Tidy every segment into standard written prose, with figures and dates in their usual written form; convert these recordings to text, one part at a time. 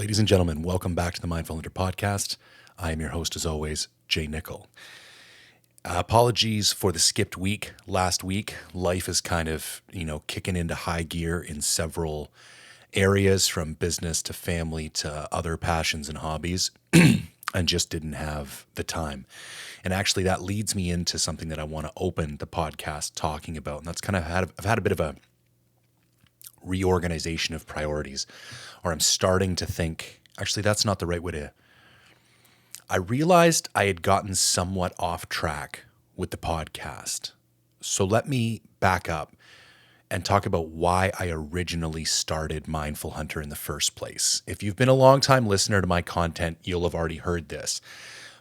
Ladies and gentlemen, welcome back to the Mindful Hunter podcast. I am your host, as always, Jay Nichol. Apologies for the skipped week last week. Life is kind of, kicking into high gear in several areas, from business to family to other passions and hobbies, and just didn't have the time. And actually, that leads me into something that I want to open the podcast talking about. And that's I've had a bit of a reorganization of priorities, or I'm starting to think, actually, that's not the right way to. I realized I had gotten somewhat off track with the podcast. So let me back up and talk about why I originally started Mindful Hunter in the first place. If you've been a long-time listener to my content, you'll have already heard this,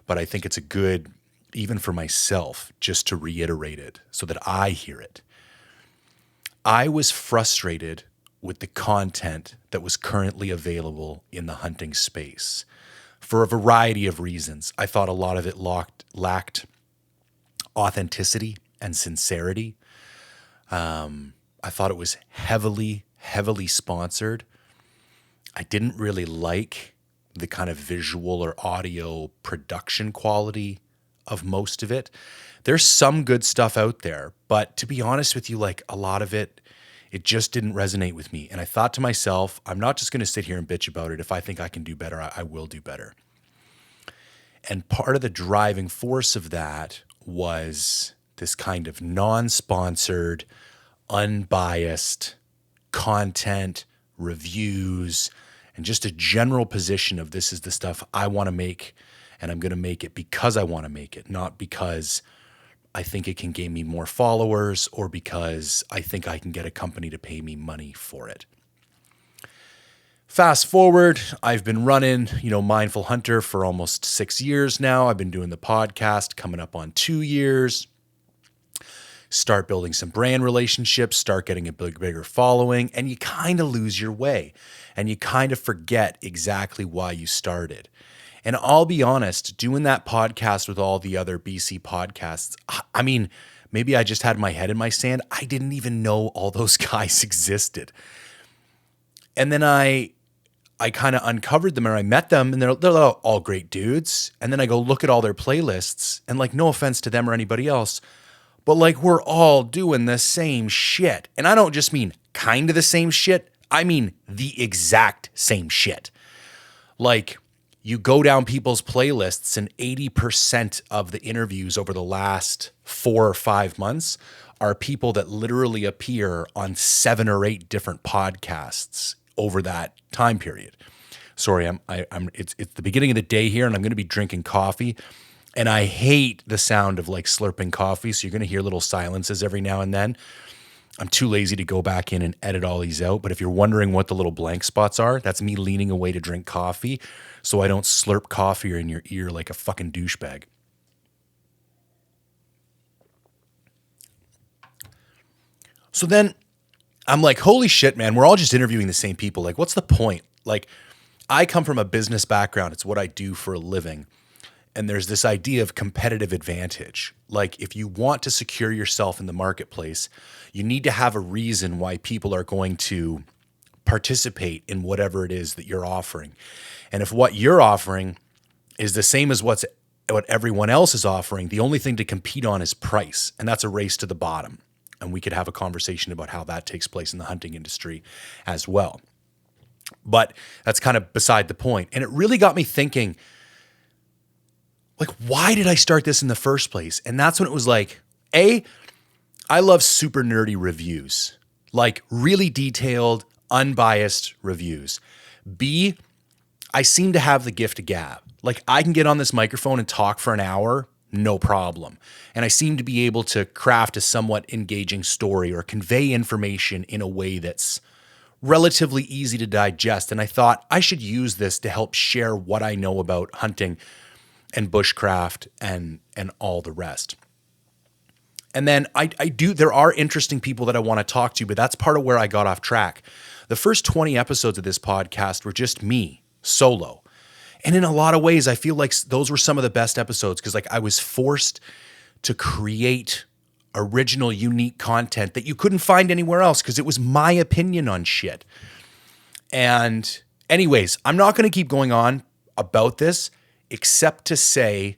but I think it's a good, even for myself, just to reiterate it so that I hear it. I was frustrated with the content that was currently available in the hunting space for a variety of reasons. I thought a lot of it lacked authenticity and sincerity. I thought it was heavily sponsored. I didn't really like the kind of visual or audio production quality of most of it. There's some good stuff out there, but to be honest with you, like a lot of it just didn't resonate with me. And I thought to myself, I'm not just going to sit here and bitch about it. If I think I can do better, I will do better. And part of the driving force of that was this kind of non-sponsored, unbiased content, reviews, and just a general position of this is the stuff I want to make, and I'm going to make it because I want to make it, not because I think it can gain me more followers or because I think I can get a company to pay me money for it. Fast forward, I've been running, Mindful Hunter for almost 6 years now. I've been doing the podcast coming up on 2 years. Start building some brand relationships, start getting a bigger following, and you kind of lose your way and you kind of forget exactly why you started. And I'll be honest, doing that podcast with all the other BC podcasts, I mean, maybe I just had my head in my sand. I didn't even know all those guys existed. And then I kind of uncovered them, and I met them, and they're all great dudes. And then I go look at all their playlists, and like, no offense to them or anybody else, but like, we're all doing the same shit. And I don't just mean kind of the same shit. I mean the exact same shit. Like, you go down people's playlists, and 80% of the interviews over the last 4 or 5 months are people that literally appear on 7 or 8 different podcasts over that time period. Sorry, it's the beginning of the day here, and I'm going to be drinking coffee, and I hate the sound of like slurping coffee, so you're going to hear little silences every now and then. I'm too lazy to go back in and edit all these out, but if you're wondering what the little blank spots are, that's me leaning away to drink coffee so I don't slurp coffee in your ear like a fucking douchebag. So then I'm like, holy shit, man, we're all just interviewing the same people. Like, what's the point? Like, I come from a business background. It's what I do for a living. And there's this idea of competitive advantage. Like, if you want to secure yourself in the marketplace, you need to have a reason why people are going to participate in whatever it is that you're offering. And if what you're offering is the same as what everyone else is offering, the only thing to compete on is price. And that's a race to the bottom. And we could have a conversation about how that takes place in the hunting industry as well. But that's kind of beside the point. And it really got me thinking, like, why did I start this in the first place? And that's when it was like, A, I love super nerdy reviews, like really detailed, unbiased reviews. B, I seem to have the gift of gab. Like, I can get on this microphone and talk for an hour, no problem. And I seem to be able to craft a somewhat engaging story or convey information in a way that's relatively easy to digest. And I thought I should use this to help share what I know about hunting and bushcraft and all the rest. And then there are interesting people that I want to talk to, but that's part of where I got off track. The first 20 episodes of this podcast were just me, solo. And in a lot of ways, I feel like those were some of the best episodes because like I was forced to create original, unique content that you couldn't find anywhere else because it was my opinion on shit. And Anyways, I'm not going to keep going on about this except to say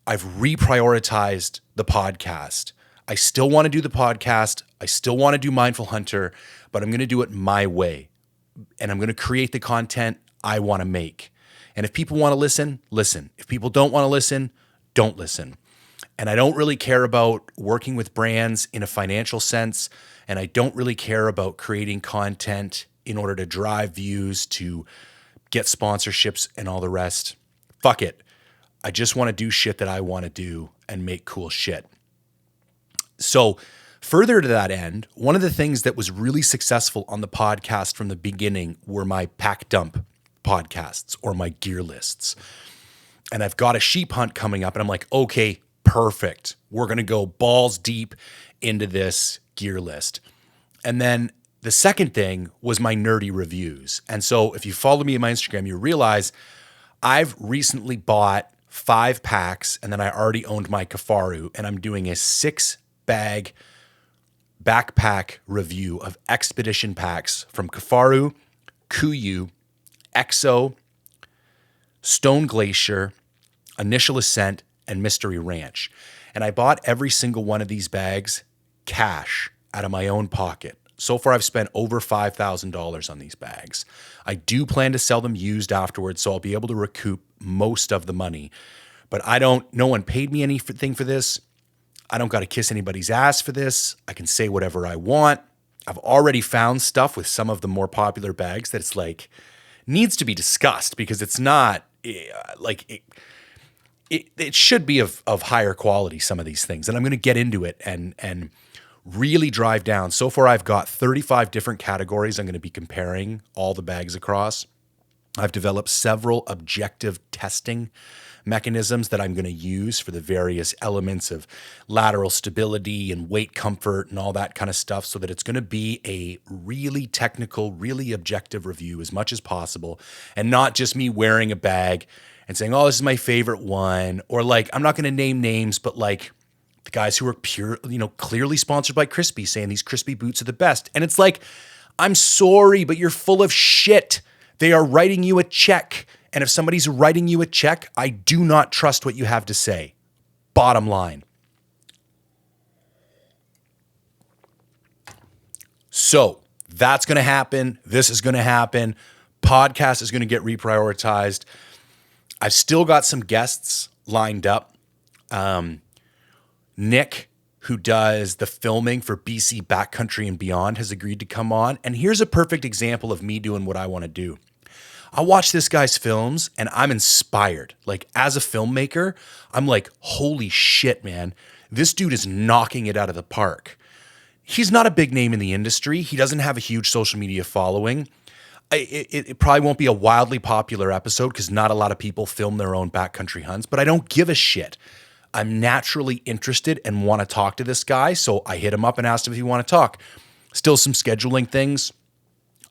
I've reprioritized the podcast. I still want to do the podcast. I still want to do Mindful Hunter, but I'm going to do it my way. And I'm going to create the content I want to make. And if people want to listen, listen. If people don't want to listen, don't listen. And I don't really care about working with brands in a financial sense. And I don't really care about creating content in order to drive views, to get sponsorships and all the rest. Fuck it. I just want to do shit that I want to do and make cool shit. So further to that end, one of the things that was really successful on the podcast from the beginning were my pack dump podcasts or my gear lists. And I've got a sheep hunt coming up and I'm like, okay, perfect. We're going to go balls deep into this gear list. And then the second thing was my nerdy reviews. And so if you follow me on my Instagram, you realize I've recently bought 5 packs and then I already owned my Kafaru and I'm doing a 6-bag backpack review of expedition packs from Kafaru, Kuyu, Exo, Stone Glacier, Initial Ascent, and Mystery Ranch. And I bought every single one of these bags cash out of my own pocket. So far, I've spent over $5,000 on these bags. I do plan to sell them used afterwards, so I'll be able to recoup most of the money. But no one paid me anything for this. I don't got to kiss anybody's ass for this. I can say whatever I want. I've already found stuff with some of the more popular bags that it's like needs to be discussed because it's not like it should be of higher quality, some of these things. And I'm going to get into it and really drive down. So far, I've got 35 different categories I'm going to be comparing all the bags across. I've developed several objective testing mechanisms that I'm going to use for the various elements of lateral stability and weight comfort and all that kind of stuff so that it's going to be a really technical, really objective review as much as possible and not just me wearing a bag and saying, oh, this is my favorite one. Or like, I'm not going to name names, but like the guys who are clearly sponsored by Crispy saying these Crispy boots are the best. And it's like, I'm sorry, but you're full of shit. They are writing you a check. And if somebody's writing you a check, I do not trust what you have to say. Bottom line. So that's going to happen. This is going to happen. Podcast is going to get reprioritized. I've still got some guests lined up. Nick, who does the filming for BC Backcountry and Beyond, has agreed to come on. And here's a perfect example of me doing what I want to do. I watch this guy's films and I'm inspired. Like as a filmmaker, I'm like, holy shit, man. This dude is knocking it out of the park. He's not a big name in the industry. He doesn't have a huge social media following. It probably won't be a wildly popular episode because not a lot of people film their own backcountry hunts, but I don't give a shit. I'm naturally interested and want to talk to this guy. So I hit him up and asked him if he want to talk. Still some scheduling things.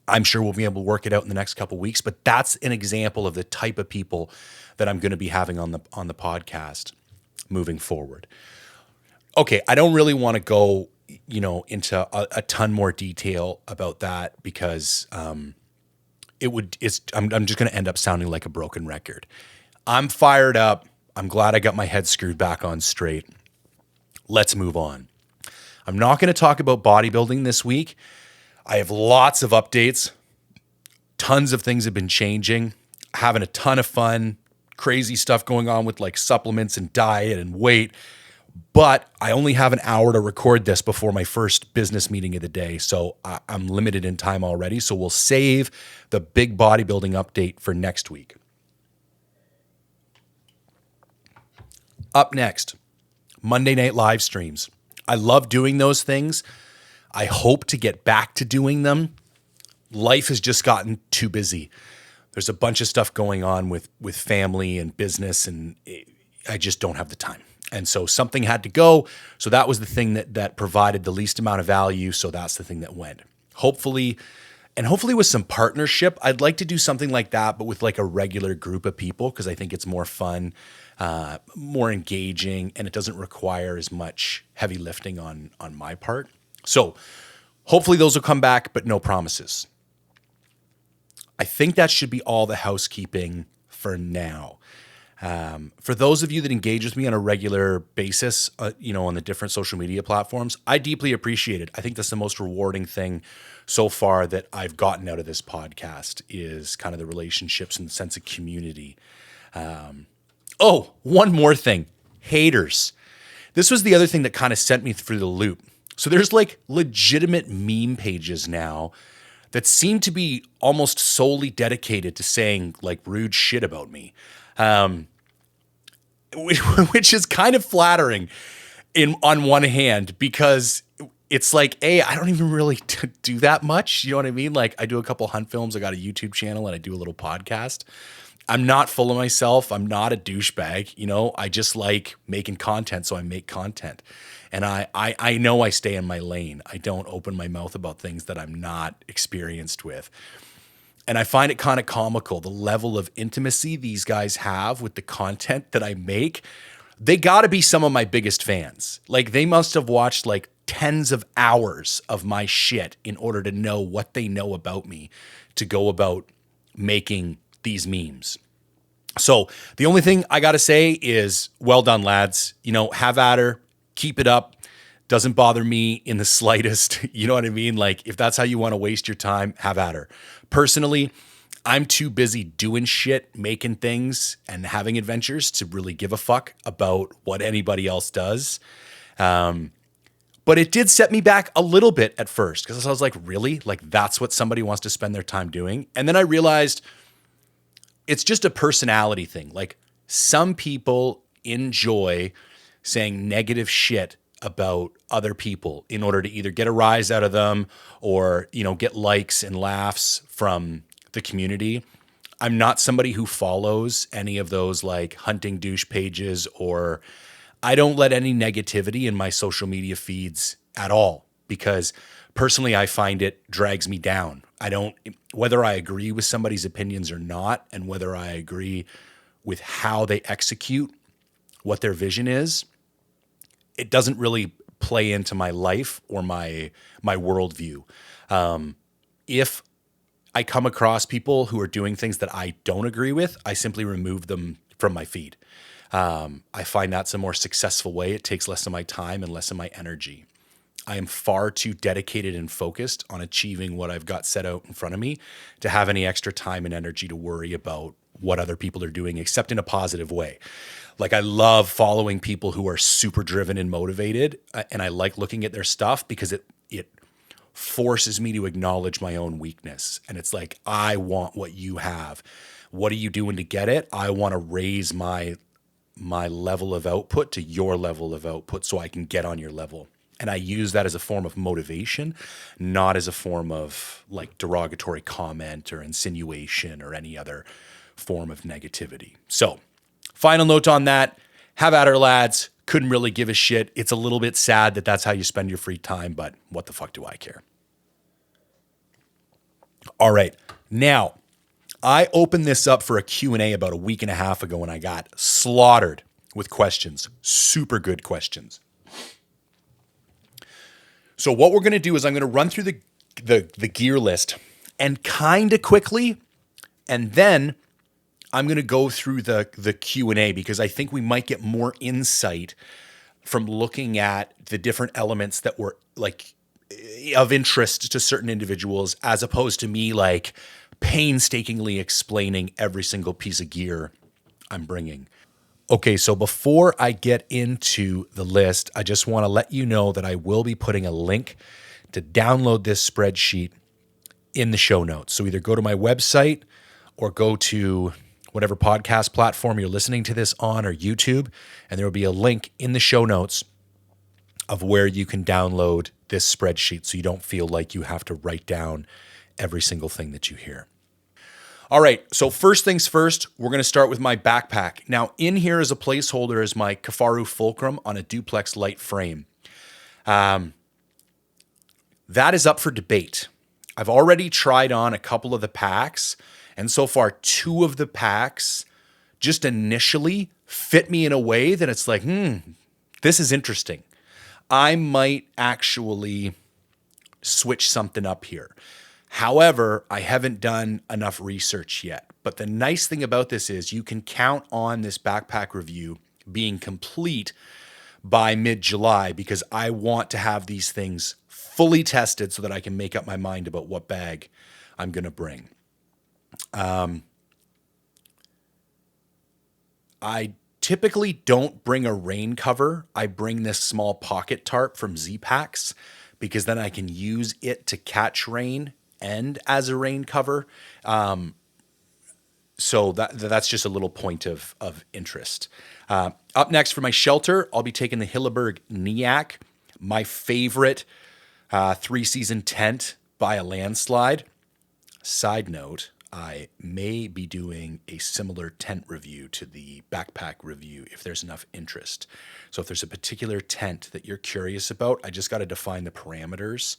I'm sure we'll be able to work it out in the next couple of weeks, but that's an example of the type of people that I'm going to be having on the podcast moving forward. Okay, I don't really want to go, into a ton more detail about that because I'm just going to end up sounding like a broken record. I'm fired up. I'm glad I got my head screwed back on straight. Let's move on. I'm not going to talk about bodybuilding this week. I have lots of updates. Tons of things have been changing. Having a ton of fun. Crazy stuff going on with like supplements and diet and weight. But I only have an hour to record this before my first business meeting of the day. So I'm limited in time already. So we'll save the big bodybuilding update for next week. Up next, Monday night live streams. I love doing those things. I hope to get back to doing them. Life has just gotten too busy. There's a bunch of stuff going on with family and business, and I just don't have the time. And so something had to go. So that was the thing that provided the least amount of value. So that's the thing that went. Hopefully with some partnership, I'd like to do something like that, but with like a regular group of people, because I think it's more fun, more engaging, and it doesn't require as much heavy lifting on my part. So hopefully those will come back, but no promises. I think that should be all the housekeeping for now. For those of you that engage with me on a regular basis, on the different social media platforms, I deeply appreciate it. I think that's the most rewarding thing so far that I've gotten out of this podcast is kind of the relationships and the sense of community. One more thing. Haters. This was the other thing that kind of sent me through the loop. So there's like legitimate meme pages now that seem to be almost solely dedicated to saying like rude shit about me. Which is kind of flattering on one hand, because it's like, I don't even really do that much. You know what I mean? Like I do a couple hunt films. I got a YouTube channel and I do a little podcast. I'm not full of myself. I'm not a douchebag. I just like making content. So I make content, and I know I stay in my lane. I don't open my mouth about things that I'm not experienced with. And I find it kind of comical, the level of intimacy these guys have with the content that I make. They got to be some of my biggest fans. Like they must have watched like tens of hours of my shit in order to know what they know about me to go about making these memes. So the only thing I got to say is well done, lads. Have at her, keep it up. Doesn't bother me in the slightest. You know what I mean? Like if that's how you want to waste your time, have at her. Personally, I'm too busy doing shit, making things and having adventures to really give a fuck about what anybody else does. But it did set me back a little bit at first because I was like, really? Like that's what somebody wants to spend their time doing? And then I realized it's just a personality thing. Like some people enjoy saying negative shit about other people in order to either get a rise out of them or, get likes and laughs from the community. I'm not somebody who follows any of those like hunting douche pages, or I don't let any negativity in my social media feeds at all, because personally, I find it drags me down. Whether I agree with somebody's opinions or not, and whether I agree with how they execute what their vision is, it doesn't really play into my life or my worldview. If I come across people who are doing things that I don't agree with, I simply remove them from my feed. I find that's a more successful way. It takes less of my time and less of my energy. I am far too dedicated and focused on achieving what I've got set out in front of me to have any extra time and energy to worry about what other people are doing, except in a positive way. Like I love following people who are super driven and motivated, and I like looking at their stuff because it forces me to acknowledge my own weakness. And it's like, I want what you have. What are you doing to get it? I want to raise my level of output to your level of output so I can get on your level. And I use that as a form of motivation, not as a form of like derogatory comment or insinuation or any other form of negativity. So, final note on that, have at her, lads. Couldn't really give a shit. It's a little bit sad that that's how you spend your free time, but what the fuck do I care? All right. Now, I opened this up for a Q&A about a week and a half ago, and I got slaughtered with questions. Super good questions. So what we're going to do is I'm going to run through the gear list and kind of quickly, and then I'm going to go through the Q&A because I think we might get more insight from looking at the different elements that were like of interest to certain individuals, as opposed to me like painstakingly explaining every single piece of gear I'm bringing. Okay, so before I get into the list, I just want to let you know that I will be putting a link to download this spreadsheet in the show notes. So either go to my website or go to whatever podcast platform you're listening to this on, or YouTube, and there will be a link in the show notes of where you can download this spreadsheet so you don't feel like you have to write down every single thing that you hear. All right, so first things first, we're going to start with my backpack. Now, in here as a placeholder is my Kafaru Fulcrum on a duplex light frame. That is up for debate. I've already tried on a couple of the packs, and so far 2 of the packs just initially fit me in a way that it's like, this is interesting. I might actually switch something up here. However, I haven't done enough research yet. But the nice thing about this is you can count on this backpack review being complete by mid-July because I want to have these things fully tested so that I can make up my mind about what bag I'm going to bring. I typically don't bring a rain cover. I bring this small pocket tarp from Z-Packs because then I can use it to catch rain and as a rain cover. So that's just a little point of interest. Up next for my shelter, I'll be taking the Hilleberg Niac, my favorite 3-season tent by a landslide. Side note, I may be doing a similar tent review to the backpack review if there's enough interest. So if there's a particular tent that you're curious about, I just got to define the parameters.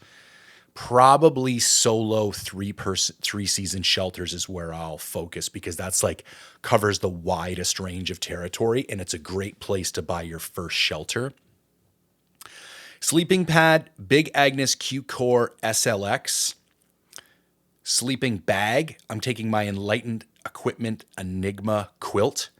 Probably solo 3-season shelters is where I'll focus because that's like covers the widest range of territory and it's a great place to buy your first shelter. Sleeping pad, Big Agnes Q-Core SLX. Sleeping bag, I'm taking my Enlightened Equipment Enigma quilt.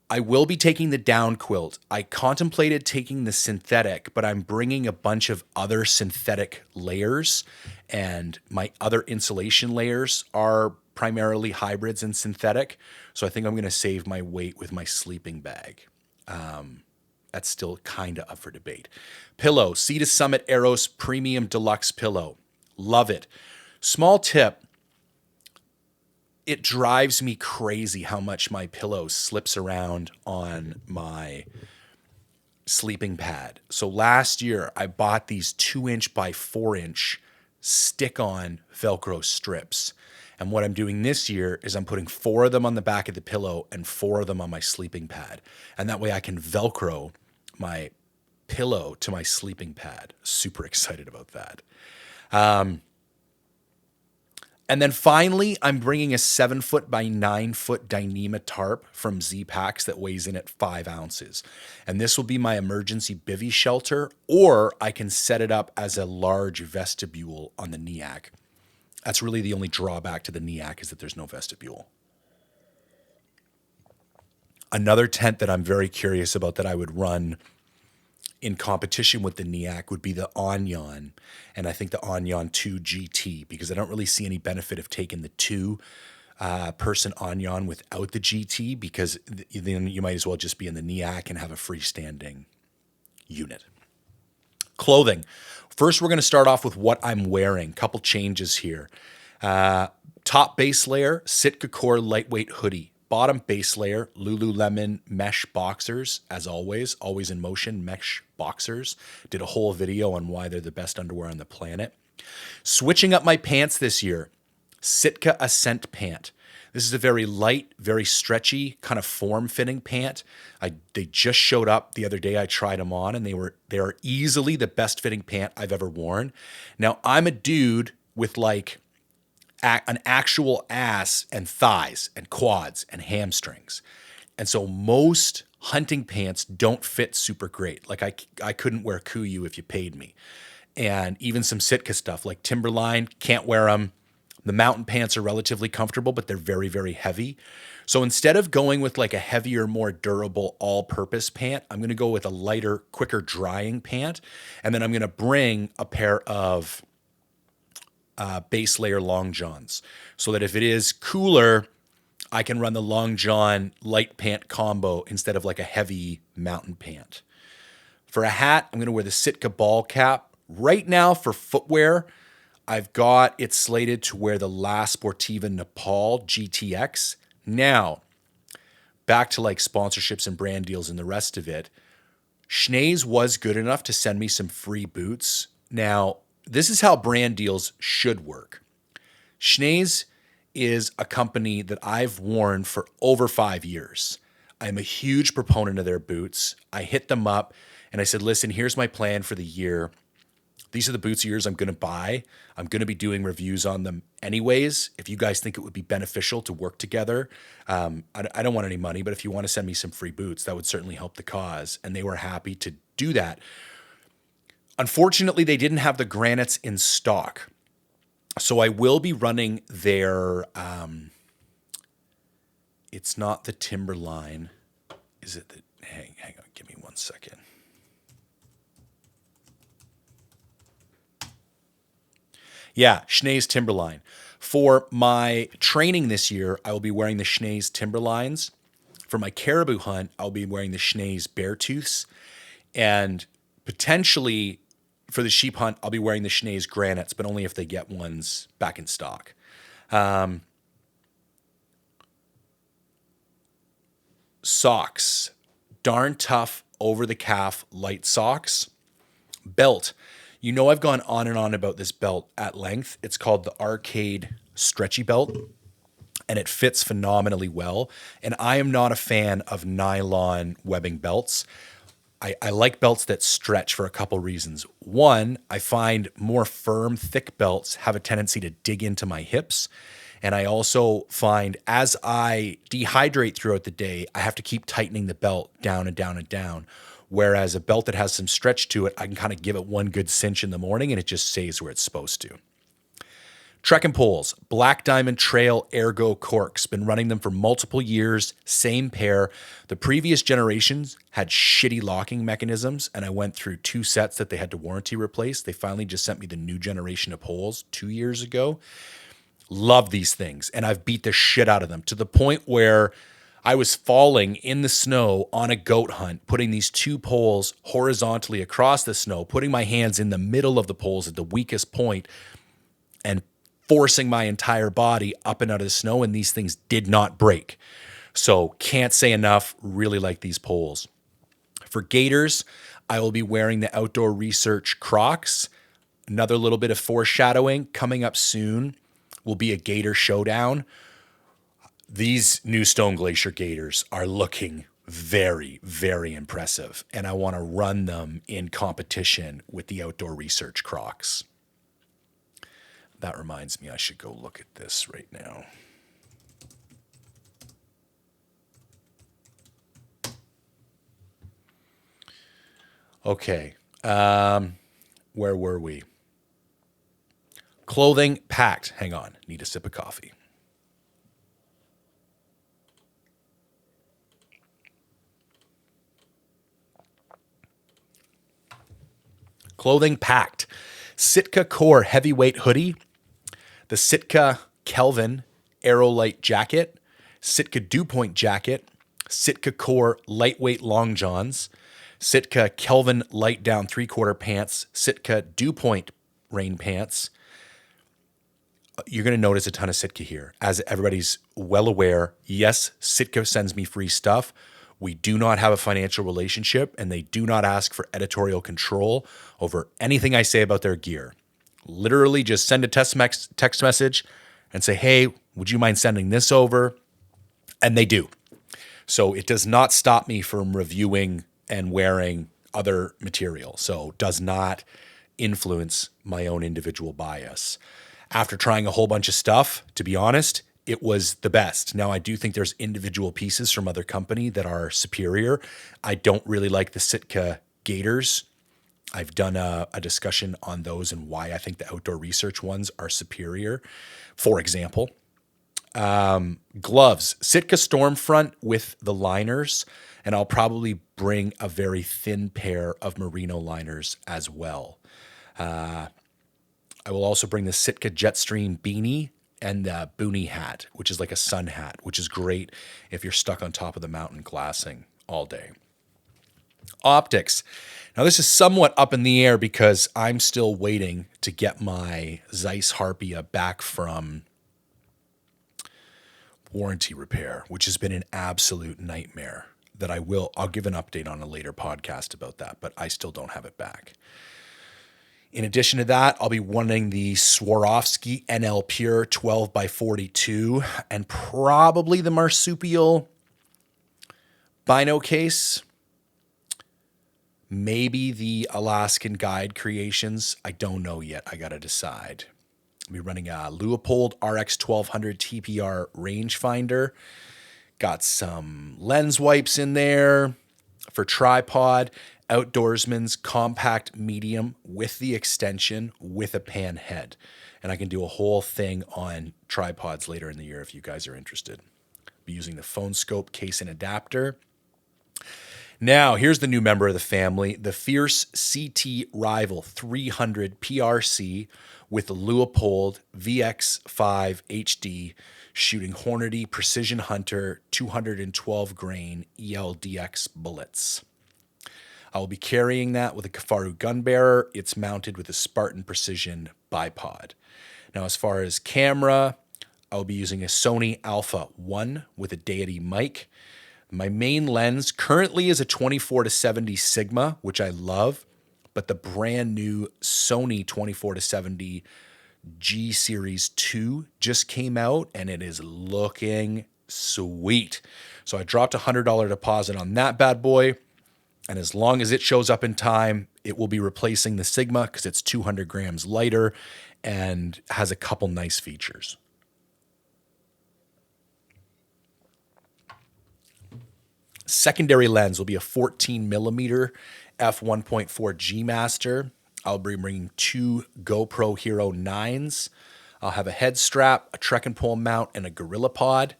I will be taking the down quilt. I contemplated taking the synthetic, but I'm bringing a bunch of other synthetic layers, and my other insulation layers are primarily hybrids and synthetic. So I think I'm going to save my weight with my sleeping bag. That's still kind of up for debate. Pillow, Sea to Summit Eros Premium Deluxe Pillow. Love it. Small tip, it drives me crazy how much my pillow slips around on my sleeping pad. So last year, I bought these 2-inch by 4-inch stick-on Velcro strips. And what I'm doing this year is I'm putting 4 of them on the back of the pillow and 4 of them on my sleeping pad. And that way I can Velcro my pillow to my sleeping pad. Super excited about that. And then finally, I'm bringing a 7-foot by 9-foot Dyneema tarp from Z-Packs that weighs in at 5 ounces. And this will be my emergency bivvy shelter, or I can set it up as a large vestibule on the Niac. That's really the only drawback to the Niac is that there's no vestibule. Another tent that I'm very curious about that I would run in competition with the Niac would be the Onion, and I think the Onion 2 GT, because I don't really see any benefit of taking the 2-person Onion without the GT, because then you might as well just be in the Niac and have a freestanding unit. Clothing. First, we're going to start off with what I'm wearing. Couple changes here. Top base layer, Sitka Core lightweight hoodie. Bottom base layer, Lululemon mesh boxers, as always in motion mesh boxers. Did a whole video on why they're the best underwear on the planet. Switching up my pants this year, Sitka Ascent pant. This is a very light, very stretchy, kind of form-fitting pant. They just showed up the other day. I tried them on, and they are easily the best-fitting pant I've ever worn. Now, I'm a dude with like an actual ass and thighs and quads and hamstrings. And so most hunting pants don't fit super great. Like I couldn't wear Kuiu if you paid me. And even some Sitka stuff like Timberline, can't wear them. The mountain pants are relatively comfortable, but they're very, very heavy. So instead of going with like a heavier, more durable all-purpose pant, I'm going to go with a lighter, quicker drying pant. And then I'm going to bring a pair of base layer long johns so that if it is cooler, I can run the long john light pant combo instead of like a heavy mountain pant. For a hat, I'm going to wear the Sitka ball cap. Right now for footwear, I've got it slated to wear the La Sportiva Nichol GTX. Now, back to like sponsorships and brand deals and the rest of it. Schnee's was good enough to send me some free boots. Now, this is how brand deals should work. Schnee's is a company that I've worn for over 5 years. I'm a huge proponent of their boots. I hit them up and I said, listen, here's my plan for the year. These are the boots of yours I'm going to buy. I'm going to be doing reviews on them anyways. If you guys think it would be beneficial to work together, I don't want any money, but if you want to send me some free boots, that would certainly help the cause. And they were happy to do that. Unfortunately, they didn't have the granites in stock. So I will be running their, it's not the Timberline. Is it the, hang on, give me 1 second. Yeah, Schnee's Timberline. For my training this year, I will be wearing the Schnee's Timberlines. For my caribou hunt, I'll be wearing the Schnee's Beartooths. And potentially for the sheep hunt, I'll be wearing the Schnee's Granites, but only if they get ones back in stock. Socks. Darn tough over the calf light socks. Belt. You know, I've gone on and on about this belt at length. It's called the Arcade Stretchy Belt, and it fits phenomenally well. And I am not a fan of nylon webbing belts. I like belts that stretch for a couple reasons. One, I find more firm, thick belts have a tendency to dig into my hips. And I also find as I dehydrate throughout the day, I have to keep tightening the belt down and down and down. Whereas a belt that has some stretch to it, I can kind of give it one good cinch in the morning and it just stays where it's supposed to. Trekking poles, Black Diamond Trail Ergo Corks. Been running them for multiple years, same pair. The previous generations had shitty locking mechanisms, and I went through 2 sets that they had to warranty replace. They finally just sent me the new generation of poles 2 years ago. Love these things, and I've beat the shit out of them to the point where I was falling in the snow on a goat hunt, putting these 2 poles horizontally across the snow, putting my hands in the middle of the poles at the weakest point, and forcing my entire body up and out of the snow, and these things did not break. So can't say enough, really like these poles. For gaiters, I will be wearing the Outdoor Research Crocs. Another little bit of foreshadowing coming up soon will be a gator showdown. These new Stone Glacier gaiters are looking very, very impressive, and I want to run them in competition with the Outdoor Research Crocs. That reminds me, I should go look at this right now. Okay. Where were we? Clothing packed. Hang on. Need a sip of coffee. Clothing packed. Sitka Core Heavyweight Hoodie. The Sitka Kelvin Aerolite Jacket. Sitka Dew Point Jacket. Sitka Core Lightweight Long Johns. Sitka Kelvin Light Down 3/4 Pants. Sitka Dew Point Rain Pants. You're going to notice a ton of Sitka here. As everybody's well aware, yes, Sitka sends me free stuff. We do not have a financial relationship, and they do not ask for editorial control over anything I say about their gear. Literally just send a text message and say, hey, would you mind sending this over? And they do. So it does not stop me from reviewing and wearing other material. So does not influence my own individual bias. After trying a whole bunch of stuff, to be honest, it was the best. Now, I do think there's individual pieces from other company that are superior. I don't really like the Sitka Gators. I've done a discussion on those and why I think the Outdoor Research ones are superior. For example, gloves, Sitka Stormfront with the liners, and I'll probably bring a very thin pair of merino liners as well. I will also bring the Sitka Jetstream beanie and the boonie hat, which is like a sun hat, which is great if you're stuck on top of the mountain glassing all day. Optics. Now, this is somewhat up in the air because I'm still waiting to get my Zeiss Harpia back from warranty repair, which has been an absolute nightmare that I'll give an update on a later podcast about that, but I still don't have it back. In addition to that, I'll be wanting the Swarovski NL Pure 12x42 and probably the Marsupial Bino case. Maybe the Alaskan Guide Creations. I don't know yet. I got to decide. I'll be running a Leupold RX 1200 TPR rangefinder. Got some lens wipes in there for tripod. Outdoorsman's compact medium with the extension with a pan head. And I can do a whole thing on tripods later in the year if you guys are interested. Be using the phone scope case and adapter. Now, here's the new member of the family, the Fierce CT Rival 300 PRC with the Leupold VX5 HD shooting Hornady Precision Hunter 212 grain ELDX bullets. I will be carrying that with a Kafaru gun bearer. It's mounted with a Spartan Precision bipod. Now, as far as camera, I will be using a Sony Alpha 1 with a Deity mic. My main lens currently is a 24-70 Sigma, which I love, but the brand new Sony 24-70 G Series 2 just came out, and it is looking sweet. So I dropped a $100 deposit on that bad boy, and as long as it shows up in time, it will be replacing the Sigma because it's 200 grams lighter and has a couple nice features. Secondary lens will be a 14 millimeter f1.4 G Master. I'll be bringing 2 GoPro Hero 9s. I'll have a head strap, a Trek and Pull mount, and a Gorilla Pod,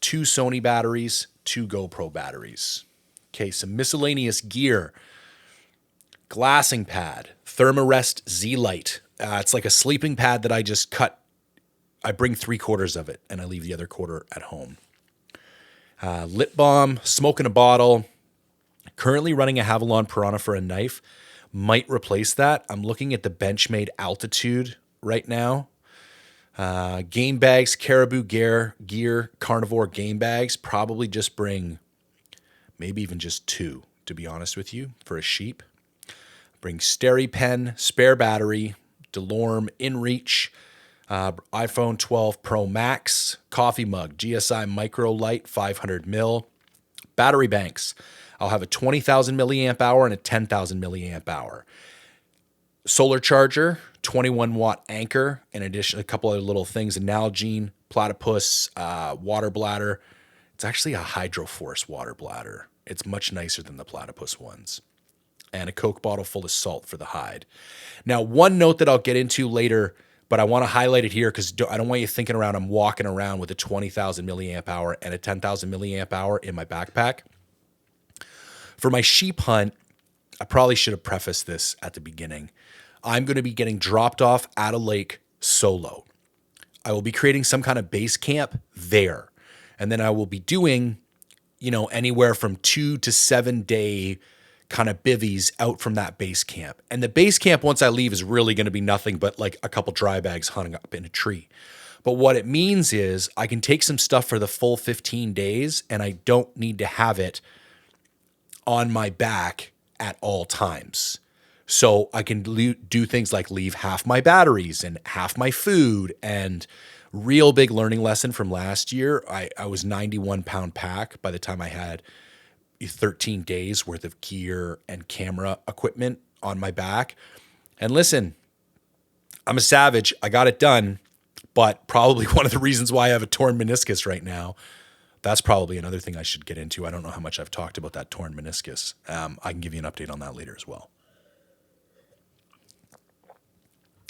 2 Sony batteries, 2 GoPro batteries. Okay, some miscellaneous gear. Glassing pad, Thermarest Z-Lite. It's like a sleeping pad that I just cut. I bring 3/4 of it, and I leave the other quarter at home. Lip balm, smoke in a bottle. Currently running a Havalon Piranha for a knife. Might replace that. I'm looking at the Benchmade Altitude right now. Game bags, Caribou gear, carnivore game bags. Probably just bring maybe even just 2, to be honest with you, for a sheep. Bring SteriPen, spare battery, DeLorme InReach, iPhone 12 Pro Max, coffee mug, GSI Micro Light 500 mil, battery banks. I'll have a 20,000 milliamp hour and a 10,000 milliamp hour. Solar charger, 21 watt anchor, in addition a couple other little things, an Nalgene, platypus, water bladder. It's actually a Hydroforce water bladder. It's much nicer than the platypus ones. And a Coke bottle full of salt for the hide. Now, one note that I'll get into later, but I want to highlight it here because I don't want you thinking around I'm walking around with a 20,000 milliamp hour and a 10,000 milliamp hour in my backpack. For my sheep hunt, I probably should have prefaced this at the beginning. I'm going to be getting dropped off at a lake solo. I will be creating some kind of base camp there. And then I will be doing, anywhere from 2 to 7 day kind of bivvies out from that base camp. And the base camp, once I leave, is really going to be nothing but like a couple dry bags hung up in a tree. But what it means is I can take some stuff for the full 15 days and I don't need to have it on my back at all times. So I can do things like leave half my batteries and half my food. And real big learning lesson from last year, I was 91 pound pack by the time I had 13 days worth of gear and camera equipment on my back. And listen, I'm a savage. I got it done, but probably one of the reasons why I have a torn meniscus right now. That's probably another thing I should get into. I don't know how much I've talked about that torn meniscus. I can give you an update on that later as well.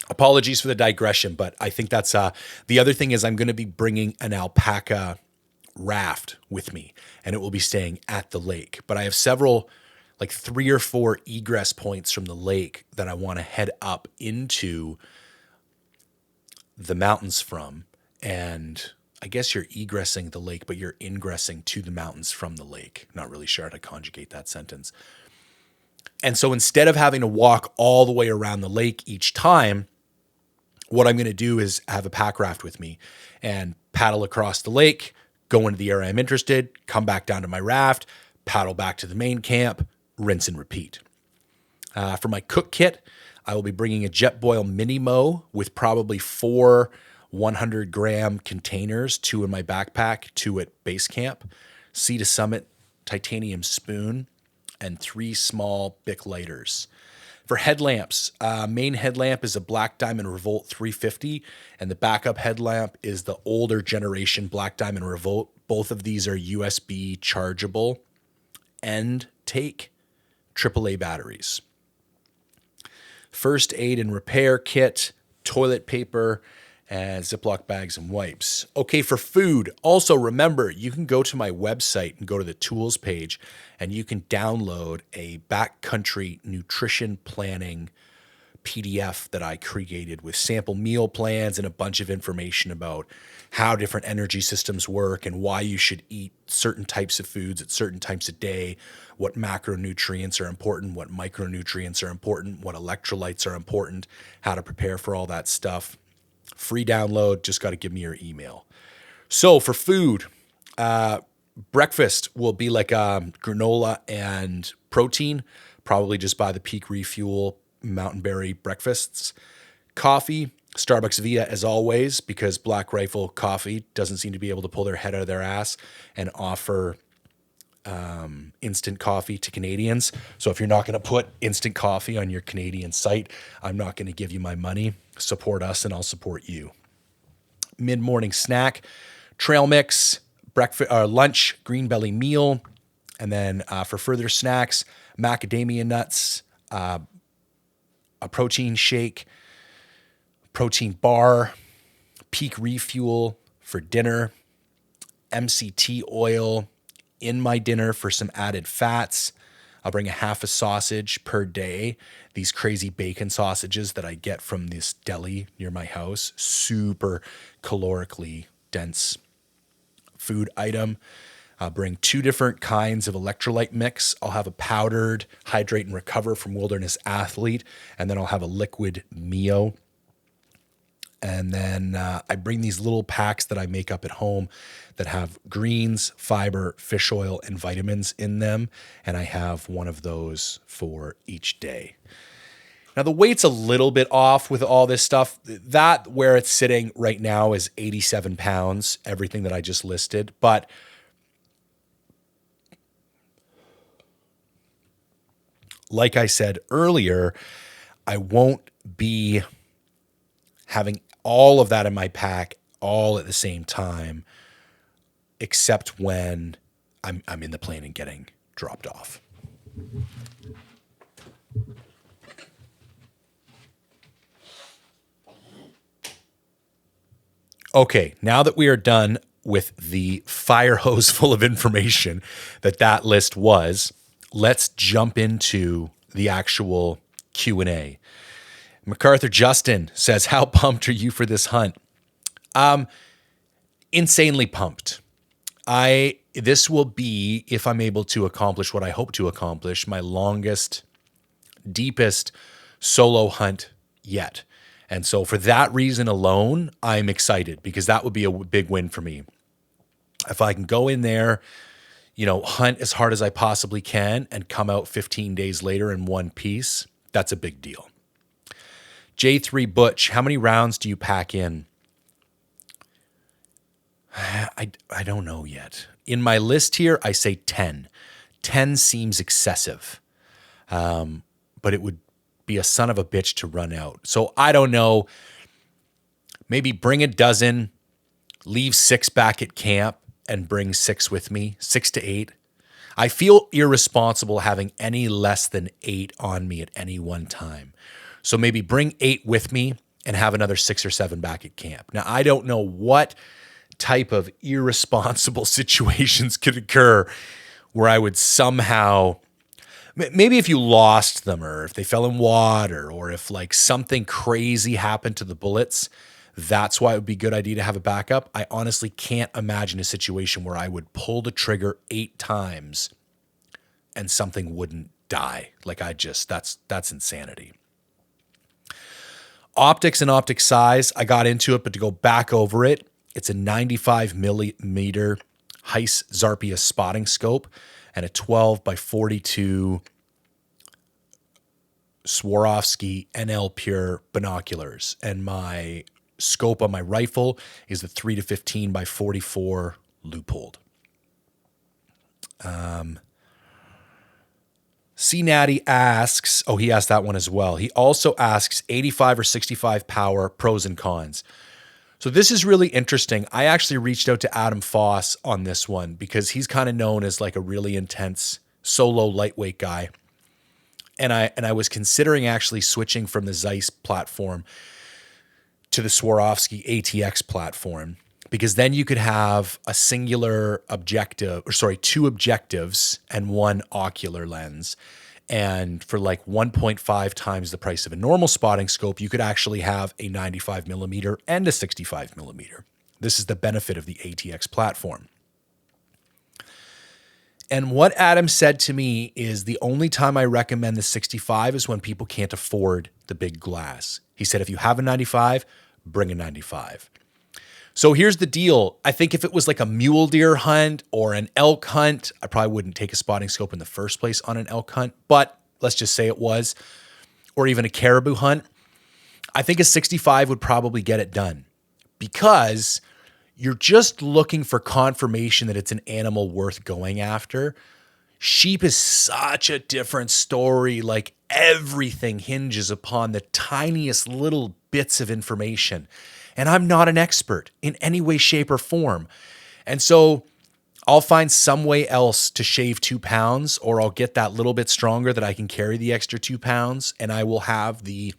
Apologies for the digression, but I think that's the other thing is I'm going to be bringing an alpaca raft with me, and it will be staying at the lake. But I have several, like 3 or 4 egress points from the lake that I want to head up into the mountains from. And I guess you're egressing the lake, but you're ingressing to the mountains from the lake. Not really sure how to conjugate that sentence. And so instead of having to walk all the way around the lake each time, what I'm going to do is have a pack raft with me and paddle across the lake, go into the area I'm interested, come back down to my raft, paddle back to the main camp, rinse and repeat. For my cook kit, I will be bringing a Jetboil Mini Mo with probably 4 100-gram containers, 2 in my backpack, 2 at base camp, Sea to Summit titanium spoon, and 3 small Bic lighters. For headlamps, main headlamp is a Black Diamond Revolt 350, and the backup headlamp is the older generation Black Diamond Revolt. Both of these are USB chargeable end take AAA batteries, first aid and repair kit, toilet paper, and Ziploc bags and wipes. Okay, for food, also remember, you can go to my website and go to the tools page, and you can download a Backcountry nutrition planning PDF that I created with sample meal plans and a bunch of information about how different energy systems work and why you should eat certain types of foods at certain times of day, what macronutrients are important, what micronutrients are important, what electrolytes are important, how to prepare for all that stuff. Free download, just got to give me your email. So for food, breakfast will be like granola and protein, probably just buy the Peak Refuel Mountain Berry breakfasts. Coffee, Starbucks Via as always, because Black Rifle Coffee doesn't seem to be able to pull their head out of their ass and offer instant coffee to Canadians. So if you're not going to put instant coffee on your Canadian site, I'm not going to give you my money. Support us and I'll support you. Mid-morning snack, trail mix, breakfast, lunch, green belly meal, and then for further snacks, macadamia nuts, a protein shake, protein bar, Peak Refuel for dinner, MCT oil in my dinner for some added fats. I'll bring a half a sausage per day. These crazy bacon sausages that I get from this deli near my house, super calorically dense food item. I'll bring 2 different kinds of electrolyte mix. I'll have a powdered Hydrate and Recover from Wilderness Athlete, and then I'll have a liquid Mio. And then I bring these little packs that I make up at home that have greens, fiber, fish oil, and vitamins in them. And I have one of those for each day. Now, the weight's a little bit off with all this stuff. That where it's sitting right now is 87 pounds, everything that I just listed. But like I said earlier, I won't be having all of that in my pack all at the same time, except when I'm in the plane and getting dropped off. Okay, now that we are done with the fire hose full of information that list was, let's jump into the actual Q&A. MacArthur Justin says, how pumped are you for this hunt? Insanely pumped. This will be, if I'm able to accomplish what I hope to accomplish, my longest, deepest solo hunt yet. And so for that reason alone, I'm excited because that would be a big win for me. If I can go in there, hunt as hard as I possibly can and come out 15 days later in one piece, that's a big deal. J3 Butch, how many rounds do you pack in? I don't know yet. In my list here, I say 10. 10 seems excessive, but it would be a son of a bitch to run out. So I don't know. Maybe bring a dozen, leave 6 back at camp, and bring 6 with me, 6 to 8. I feel irresponsible having any less than 8 on me at any one time. So maybe bring 8 with me and have another 6 or 7 back at camp. Now, I don't know what type of irresponsible situations could occur where I would somehow, maybe if you lost them or if they fell in water or if like something crazy happened to the bullets, that's why it would be a good idea to have a backup. I honestly can't imagine a situation where I would pull the trigger 8 times and something wouldn't die. Like that's insanity. Optics and optic size, I got into it, but to go back over it, it's a 95 millimeter Heiss Zarpia spotting scope and a 12 by 42 Swarovski NL Pure binoculars. And my scope on my rifle is the 3 to 15 by 44 Leupold. C Natty asks, he asked that one as well. He also asks 85 or 65 power, pros and cons. So this is really interesting. I actually reached out to Adam Foss on this one because he's kind of known as like a really intense solo lightweight guy. And I was considering actually switching from the Zeiss platform to the Swarovski ATX platform, because then you could have a singular objective, or sorry, two objectives and one ocular lens. And for like 1.5 times the price of a normal spotting scope, you could actually have a 95 millimeter and a 65 millimeter. This is the benefit of the ATX platform. And what Adam said to me is the only time I recommend the 65 is when people can't afford the big glass. He said, if you have a 95, bring a 95. So here's the deal. I think if it was like a mule deer hunt or an elk hunt, I probably wouldn't take a spotting scope in the first place on an elk hunt, but let's just say it was, or even a caribou hunt. I think a 65 would probably get it done, because you're just looking for confirmation that it's an animal worth going after. Sheep is such a different story. Like, everything hinges upon the tiniest little bits of information. And I'm not an expert in any way, shape, or form. And so I'll find some way else to shave 2 pounds, or I'll get that little bit stronger that I can carry the extra 2 pounds, and I will have the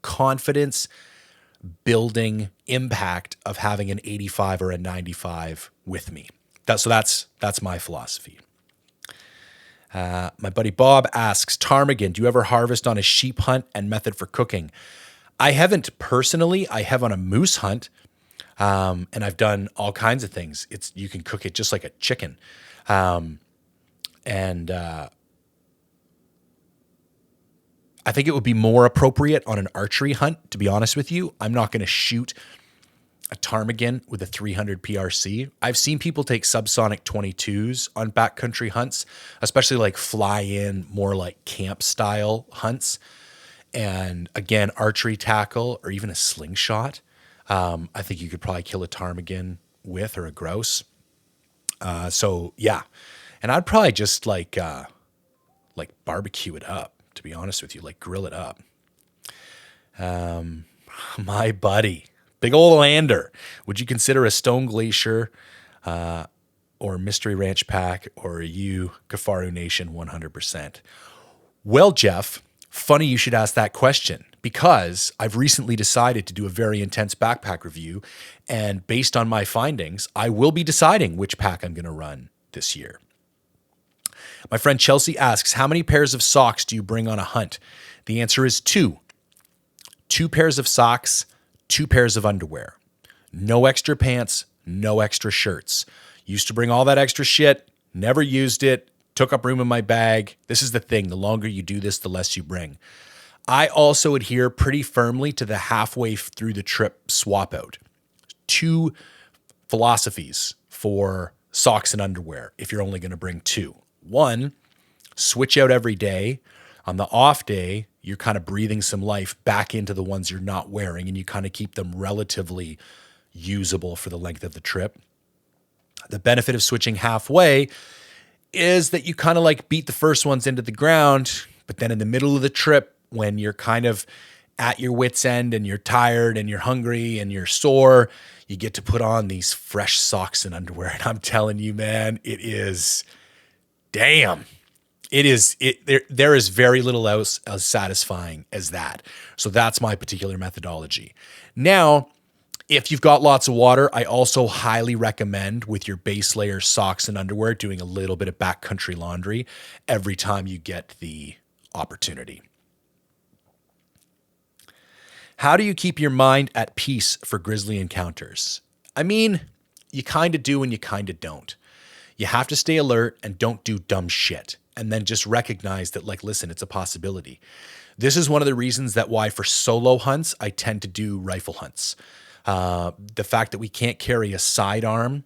confidence building impact of having an 85 or a 95 with me. That's my philosophy. My buddy Bob asks, ptarmigan, do you ever harvest on a sheep hunt, and method for cooking? I haven't personally. I have on a moose hunt, and I've done all kinds of things. You can cook it just like a chicken. I think it would be more appropriate on an archery hunt, to be honest with you. I'm not going to shoot a ptarmigan with a 300 PRC. I've seen people take subsonic 22s on backcountry hunts, especially like fly in, more like camp style hunts. And again, archery tackle or even a slingshot, I think you could probably kill a ptarmigan with, or a grouse. So yeah, and I'd probably just like barbecue it up, to be honest with you, like grill it up. My buddy, big old lander, would you consider a Stone Glacier or Mystery Ranch pack, or are you Kafaru Nation 100%? Well, Jeff, funny you should ask that question, because I've recently decided to do a very intense backpack review, and based on my findings, I will be deciding which pack I'm going to run this year. My friend Chelsea asks, how many pairs of socks do you bring on a hunt? The answer is 2. 2 pairs of socks, 2 pairs of underwear. No extra pants, no extra shirts. Used to bring all that extra shit, never used it, took up room in my bag. This is the thing. The longer you do this, the less you bring. I also adhere pretty firmly to the halfway through the trip swap out. 2 philosophies for socks and underwear if you're only going to bring 2. 1, switch out every day. On the off day, you're kind of breathing some life back into the ones you're not wearing, and you kind of keep them relatively usable for the length of the trip. The benefit of switching halfway is that you kind of like beat the first ones into the ground, but then in the middle of the trip, when you're kind of at your wit's end and you're tired and you're hungry and you're sore, you get to put on these fresh socks and underwear. And I'm telling you, man, it is, damn. There is very little else as satisfying as that. So that's my particular methodology. Now, if you've got lots of water, I also highly recommend, with your base layer socks and underwear, doing a little bit of backcountry laundry every time you get the opportunity. How do you keep your mind at peace for grizzly encounters? I mean, you kind of do and you kind of don't. You have to stay alert and don't do dumb shit. And then just recognize that, like, listen, it's a possibility. This is one of the reasons that why for solo hunts, I tend to do rifle hunts. The fact that we can't carry a sidearm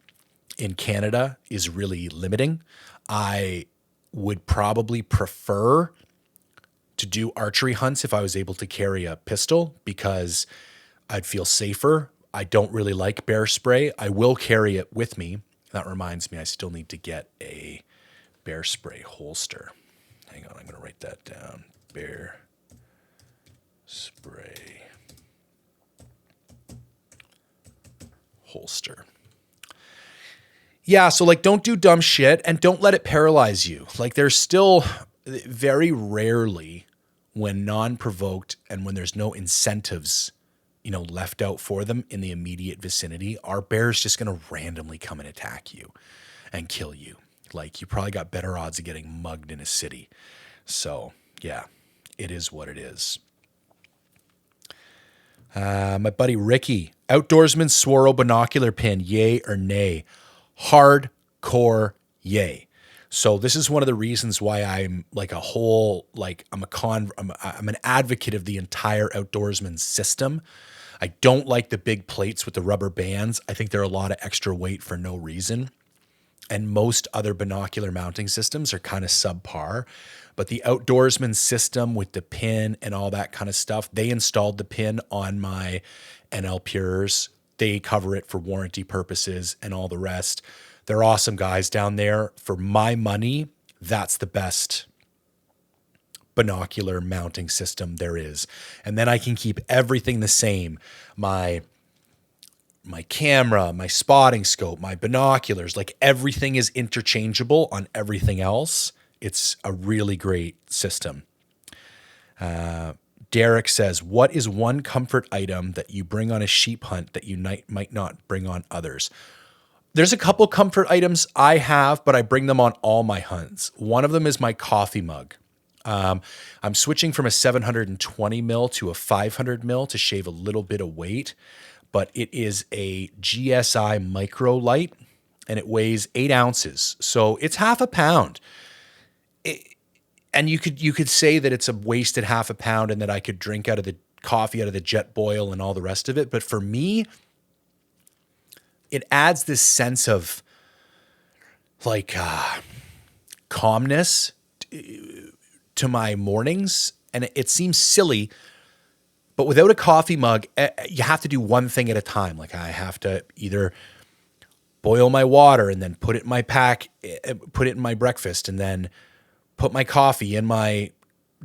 in Canada is really limiting. I would probably prefer to do archery hunts if I was able to carry a pistol, because I'd feel safer. I don't really like bear spray. I will carry it with me. That reminds me, I still need to get a bear spray holster. Hang on, I'm going to write that down. Bear spray holster. Yeah, so like, don't do dumb shit and don't let it paralyze you. Like, there's still very rarely, when non-provoked and when there's no incentives, left out for them in the immediate vicinity, our bear's just going to randomly come and attack you and kill you. Like, you probably got better odds of getting mugged in a city. So, yeah, it is what it is. My buddy Ricky, outdoorsman Swaro binocular pin, yay or nay? Hardcore yay. So this is one of the reasons why I'm like I'm an advocate of the entire outdoorsman system. I don't like the big plates with the rubber bands. I think they're a lot of extra weight for no reason. And most other binocular mounting systems are kind of subpar. But the outdoorsman system with the pin and all that kind of stuff, they installed the pin on my NL Pures. They cover it for warranty purposes and all the rest. They're awesome guys down there. For my money, that's the best binocular mounting system there is. And then I can keep everything the same. My camera, my spotting scope, my binoculars, like everything is interchangeable on everything else. It's a really great system. Derek says, what is one comfort item that you bring on a sheep hunt that you might not bring on others? There's a couple comfort items I have, but I bring them on all my hunts. One of them is my coffee mug. I'm switching from a 720 mil to a 500 mil to shave a little bit of weight, but it is a GSI micro light and it weighs 8 ounces. So it's half a pound. And you could say that it's a wasted half a pound and that I could drink out of the coffee out of the jet boil and all the rest of it. But for me, it adds this sense of like calmness to my mornings. And it seems silly, but without a coffee mug, you have to do one thing at a time. Like, I have to either boil my water and then put it in my pack, put it in my breakfast, and then put my coffee in my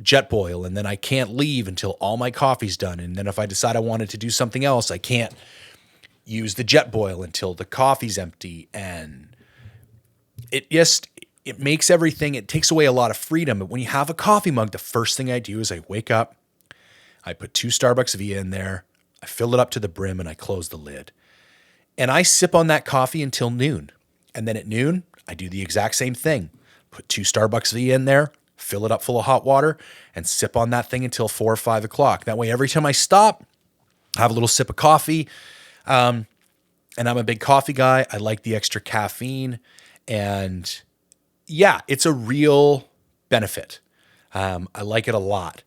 jet boil, and then I can't leave until all my coffee's done. And then if I decide I wanted to do something else, I can't use the jet boil until the coffee's empty. And it makes everything, it takes away a lot of freedom. But when you have a coffee mug, the first thing I do is I wake up, I put 2 Starbucks Via in there, I fill it up to the brim, and I close the lid. And I sip on that coffee until noon. And then at noon, I do the exact same thing. Put 2 Starbucks Via in there, fill it up full of hot water, and sip on that thing until 4 or 5 o'clock. That way, every time I stop, I have a little sip of coffee. And I'm a big coffee guy. I like the extra caffeine. And yeah, it's a real benefit. I like it a lot.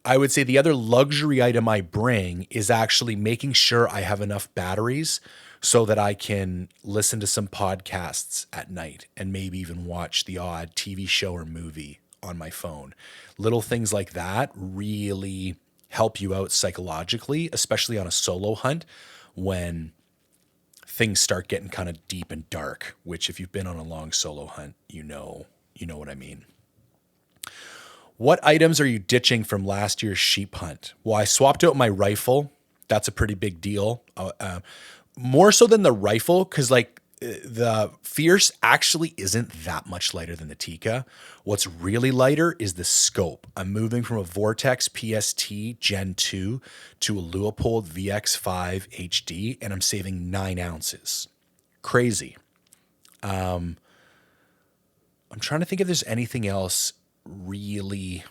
I would say the other luxury item I bring is actually making sure I have enough batteries so that I can listen to some podcasts at night and maybe even watch the odd TV show or movie on my phone. Little things like that really help you out psychologically, especially on a solo hunt when things start getting kind of deep and dark, which if you've been on a long solo hunt, you know what I mean. What items are you ditching from last year's sheep hunt? Well, I swapped out my rifle. That's a pretty big deal. More so than the rifle, because like the Fierce actually isn't that much lighter than the Tikka. What's really lighter is the scope. I'm moving from a Vortex PST Gen 2 to a Leupold VX5 HD, and I'm saving 9 ounces. Crazy. I'm trying to think if there's anything else really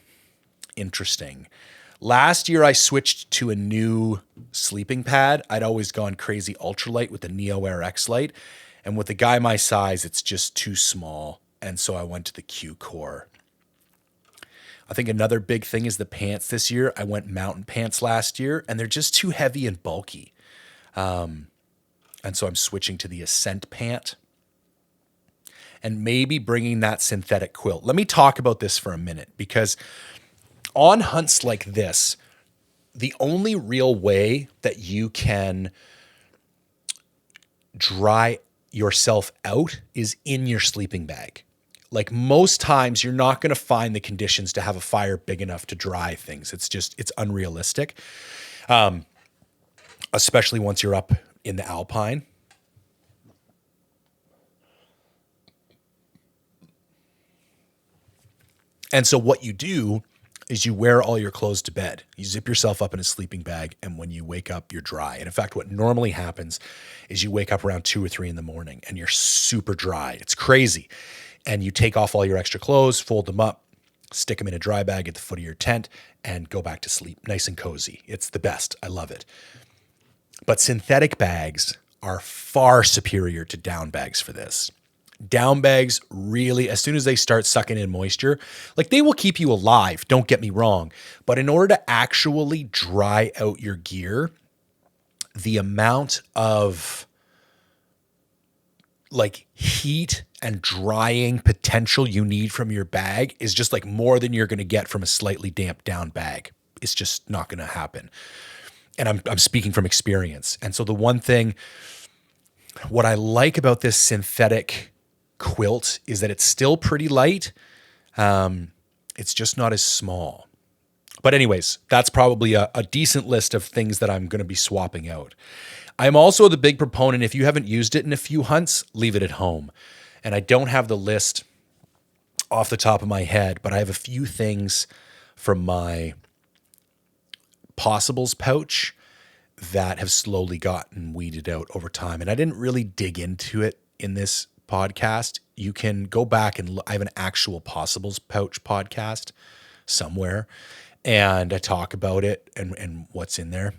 interesting. Last year, I switched to a new sleeping pad. I'd always gone crazy ultralight with the Neo Air X Lite. And with a guy my size, it's just too small. And so I went to the Q Core. I think another big thing is the pants this year. I went mountain pants last year, and they're just too heavy and bulky. And so I'm switching to the Ascent pant. And maybe bringing that synthetic quilt. Let me talk about this for a minute, because on hunts like this, the only real way that you can dry yourself out is in your sleeping bag. Like, most times you're not going to find the conditions to have a fire big enough to dry things. It's unrealistic. Especially once you're up in the Alpine. And so what you do is you wear all your clothes to bed. You zip yourself up in a sleeping bag, and when you wake up, you're dry. And in fact, what normally happens is you wake up around 2 or 3 in the morning and you're super dry. It's crazy. And you take off all your extra clothes, fold them up, stick them in a dry bag at the foot of your tent, and go back to sleep. Nice and cozy. It's the best. I love it. But synthetic bags are far superior to down bags for this. Down bags really, as soon as they start sucking in moisture, like they will keep you alive, don't get me wrong. But in order to actually dry out your gear, the amount of like heat and drying potential you need from your bag is just like more than you're going to get from a slightly damp down bag. It's just not going to happen. And I'm speaking from experience. And so the one thing, what I like about this synthetic quilt is that it's still pretty light. It's just not as small. But anyways, that's probably a decent list of things that I'm going to be swapping out. I'm also the big proponent, if you haven't used it in a few hunts, leave it at home. And I don't have the list off the top of my head, but I have a few things from my possibles pouch that have slowly gotten weeded out over time. And I didn't really dig into it in this podcast. You can go back and I have an actual possibles pouch podcast somewhere, and I talk about it and what's in there.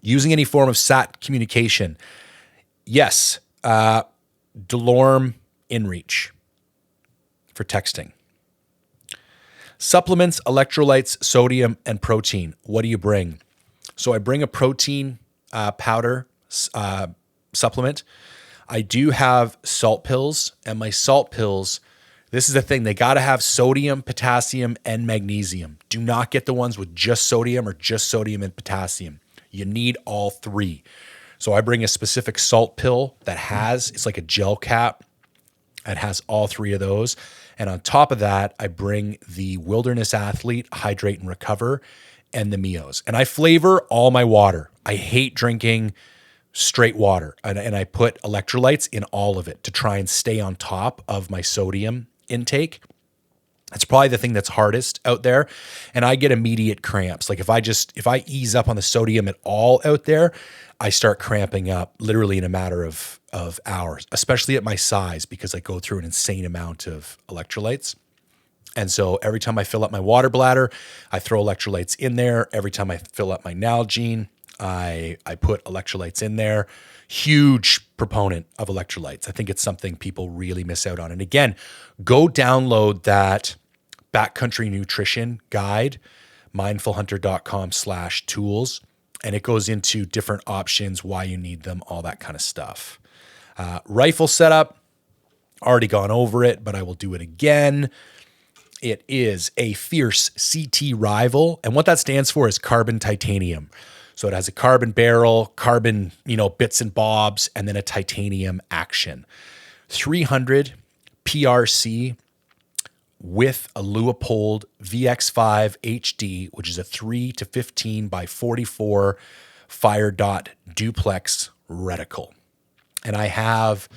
Using any form of SAT communication. Yes. DeLorme InReach for texting. Supplements, electrolytes, sodium, and protein. What do you bring? So I bring a protein powder supplement. I do have salt pills, and my salt pills, this is the thing, they got to have sodium, potassium, and magnesium. Do not get the ones with just sodium or just sodium and potassium. You need all three. So I bring a specific salt pill that it's like a gel cap. It has all three of those. And on top of that, I bring the Wilderness Athlete, Hydrate and Recover, and the Mios. And I flavor all my water. I hate drinking straight water. And I put electrolytes in all of it to try and stay on top of my sodium intake. It's probably the thing that's hardest out there. And I get immediate cramps. Like if I ease up on the sodium at all out there, I start cramping up literally in a matter of hours, especially at my size, because I go through an insane amount of electrolytes. And so every time I fill up my water bladder, I throw electrolytes in there. Every time I fill up my Nalgene, I put electrolytes in there. Huge proponent of electrolytes. I think it's something people really miss out on. And again, go download that Backcountry Nutrition guide, mindfulhunter.com/tools. And it goes into different options, why you need them, all that kind of stuff. Rifle setup, already gone over it, but I will do it again. It is a Fierce CT Rival. And what that stands for is carbon titanium. So it has a carbon barrel, carbon, bits and bobs, and then a titanium action. 300 PRC with a Leupold VX5 HD, which is a 3-15 by 44 fire dot duplex reticle. And I have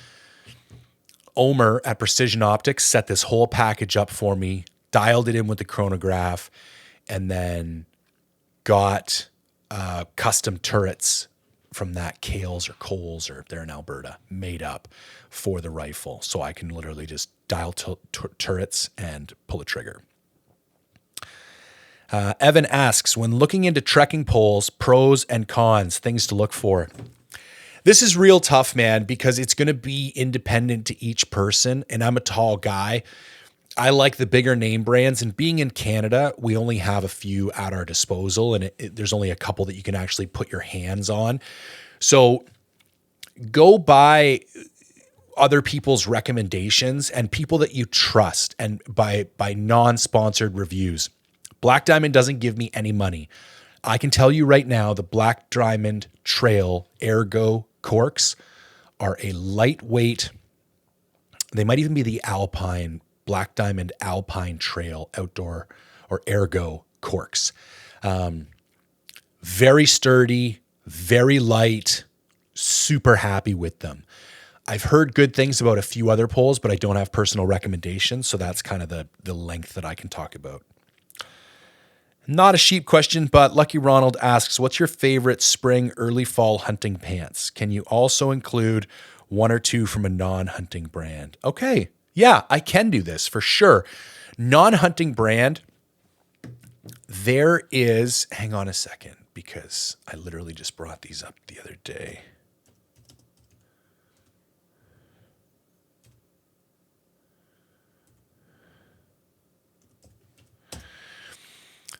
Omer at Precision Optics set this whole package up for me, dialed it in with the chronograph, and then got custom turrets from that Coles, or they're in Alberta, made up for the rifle. So I can literally just dial turrets and pull a trigger. Evan asks, when looking into trekking poles, pros and cons, things to look for. This is real tough, man, because it's going to be independent to each person. And I'm a tall guy. I like the bigger name brands, and being in Canada, we only have a few at our disposal, and there's only a couple that you can actually put your hands on. So go by other people's recommendations and people that you trust, and by non-sponsored reviews. Black Diamond doesn't give me any money. I can tell you right now, the Black Diamond Trail Ergo corks are a lightweight. They might even be the Black Diamond Alpine Trail outdoor or Ergo corks. Very sturdy, very light, super happy with them. I've heard good things about a few other poles, but I don't have personal recommendations. So that's kind of the length that I can talk about. Not a sheep question, but Lucky Ronald asks, what's your favorite spring, early fall hunting pants? Can you also include one or two from a non-hunting brand? Okay. Yeah, I can do this for sure. Non-hunting brand, there is, hang on a second, because I literally just brought these up the other day.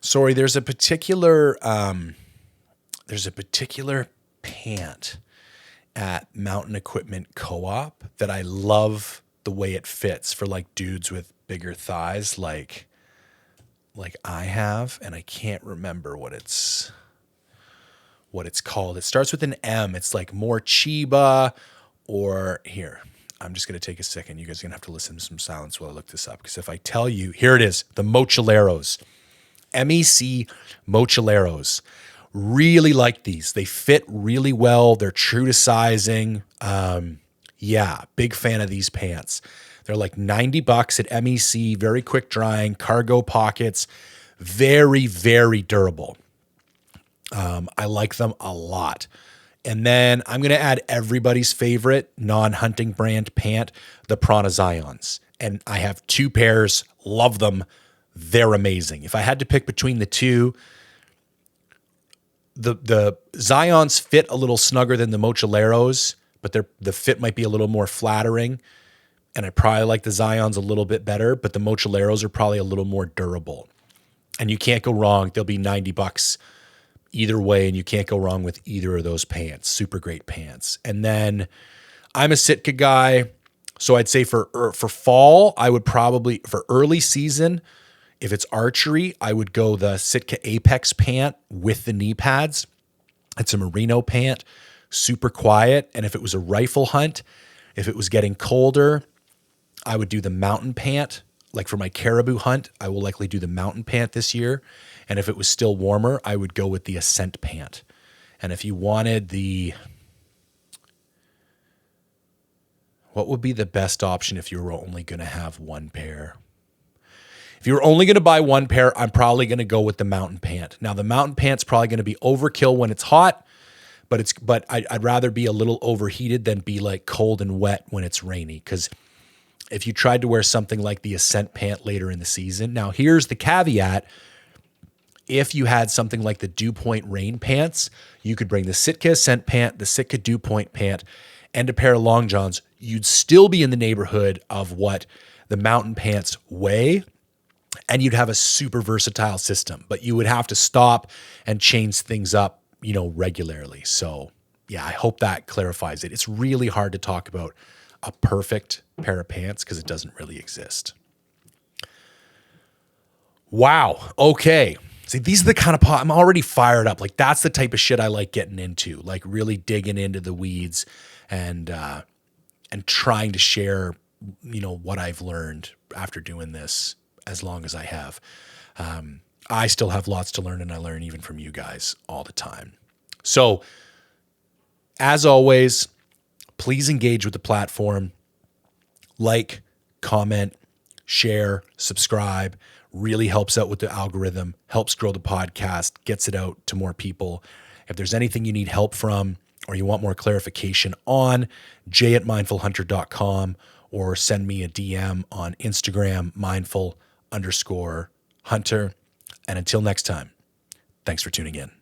Sorry, there's a particular pant at Mountain Equipment Co-op that I love the way it fits for like dudes with bigger thighs, like I have, and I can't remember what it's called. It starts with an M. It's like more Chiba, or here. I'm just going to take a second. You guys are going to have to listen to some silence while I look this up, because if I tell you, here it is, the Mochileros. MEC Mochileros. Really like these. They fit really well. They're true to sizing. Yeah, big fan of these pants. They're like $90 at MEC, very quick drying, cargo pockets, very, very durable. I like them a lot. And then I'm going to add everybody's favorite non-hunting brand pant, the Prana Zions. And I have two pairs, love them. They're amazing. If I had to pick between the two, the Zions fit a little snugger than the Mochileros, but the fit might be a little more flattering. And I probably like the Zions a little bit better, but the Mochileros are probably a little more durable. And you can't go wrong. They'll be $90 either way, and you can't go wrong with either of those pants. Super great pants. And then I'm a Sitka guy, so I'd say for fall, I would probably, for early season, if it's archery, I would go the Sitka Apex pant with the knee pads. It's a merino pant, super quiet. And if it was a rifle hunt, if it was getting colder, I would do the mountain pant. Like for my caribou hunt, I will likely do the mountain pant this year. And if it was still warmer, I would go with the Ascent pant. And if you wanted what would be the best option if you were only going to have one pair? If you were only going to buy one pair, I'm probably going to go with the mountain pant. Now, the mountain pant's probably going to be overkill when it's hot, but I'd rather be a little overheated than be like cold and wet when it's rainy. Because if you tried to wear something like the Ascent pant later in the season, now here's the caveat. If you had something like the Dew Point rain pants, you could bring the Sitka Ascent pant, the Sitka Dew Point pant, and a pair of long johns. You'd still be in the neighborhood of what the mountain pants weigh, and you'd have a super versatile system, but you would have to stop and change things up, regularly. So yeah, I hope that clarifies it. It's really hard to talk about a perfect pair of pants because it doesn't really exist. Wow. Okay. See, these are the kind of I'm already fired up. Like that's the type of shit I like getting into, like really digging into the weeds and trying to share, what I've learned after doing this as long as I have. I still have lots to learn, and I learn even from you guys all the time. So as always, please engage with the platform. Like, comment, share, subscribe. Really helps out with the algorithm, helps grow the podcast, gets it out to more people. If there's anything you need help from or you want more clarification on, jay@mindfulhunter.com, or send me a DM on Instagram, mindful_hunter. And until next time, thanks for tuning in.